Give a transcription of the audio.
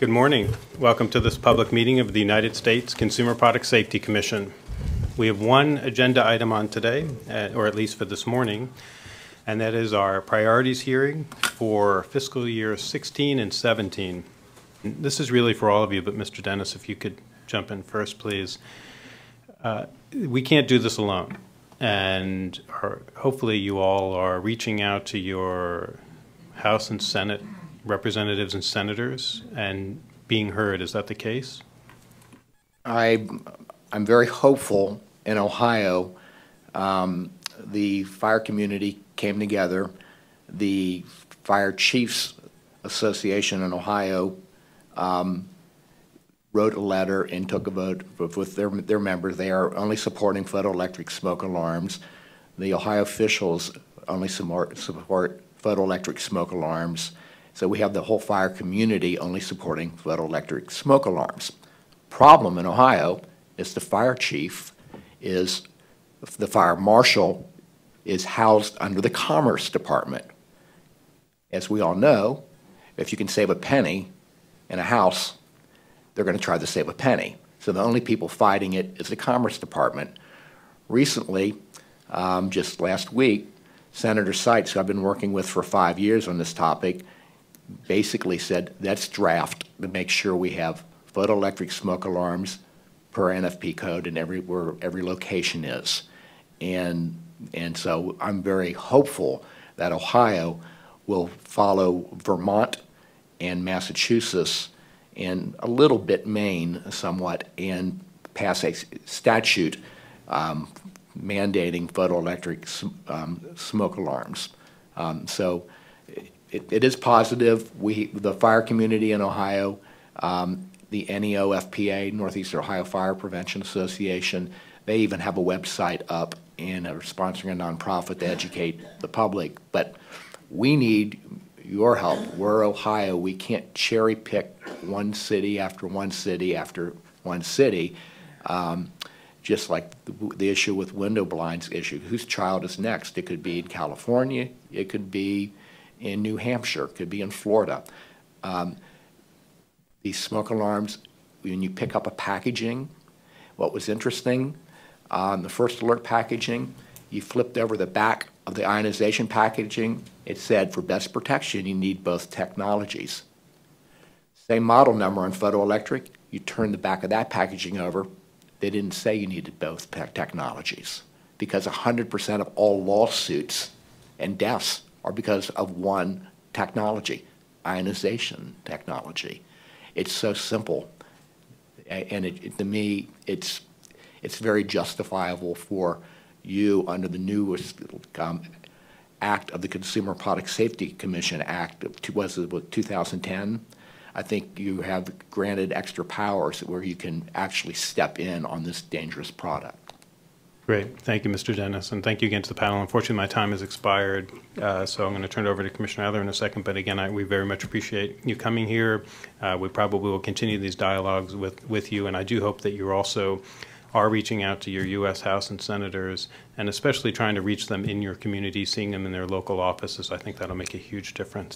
Good morning. Welcome to this public meeting of the United States Consumer Product Safety Commission. We have one agenda item on today, or at least for this morning, and that is our priorities hearing for fiscal year 16 and 17. This is really for all of you, but Mr. Dennis, if you could jump in first, please. We can't do this alone, and hopefully you all are reaching out to your House and Senate representatives and senators and being heard. Is that the case? I'm very hopeful. In Ohio, the fire community came together. The Fire Chiefs Association in Ohio wrote a letter and took a vote with their members. They are only supporting photoelectric smoke alarms. The Ohio officials only support photoelectric smoke alarms. So we have the whole fire community only supporting photoelectric smoke alarms. Problem in Ohio is the fire chief is, the fire marshal is housed under the Commerce Department. As we all know, if you can save a penny in a house, they're going to try to save a penny. So the only people fighting it is the Commerce Department. Recently, just last week, Senator Seitz, who I've been working with for 5 years on this topic, basically said, let's draft to make sure we have photoelectric smoke alarms per NFP code in where every location is. And so I'm very hopeful that Ohio will follow Vermont and Massachusetts and a little bit Maine somewhat and pass a statute mandating photoelectric smoke alarms. So it is positive. The fire community in Ohio, the NEOFPA, Northeastern Ohio Fire Prevention Association, they even have a website up and are sponsoring a nonprofit to educate the public. But we need your help. We're Ohio. We can't cherry pick one city after one city after one city. Just like the issue with window blinds issue. Whose child is next? It could be in California. It could be in New Hampshire. It could be in Florida. These smoke alarms, when you pick up a packaging, what was interesting, the first alert packaging, you flipped over the back of the ionization packaging, it said for best protection you need both technologies. Same model number on photoelectric, you turn the back of that packaging over, they didn't say you needed both technologies because 100% of all lawsuits and deaths are because of one technology, ionization technology. It's so simple, and to me, it's very justifiable for you under the newest act of the Consumer Product Safety Commission Act, was it 2010? I think you have granted extra powers where you can actually step in on this dangerous product. Great. Thank you, Mr. Dennis, and thank you again to the panel. Unfortunately, my time has expired, so I'm going to turn it over to Commissioner Adler in a second. But again, we very much appreciate you coming here. We probably will continue these dialogues with you, and I do hope that you also are reaching out to your U.S. House and Senators, and especially trying to reach them in your community, seeing them in their local offices. I think that'll make a huge difference.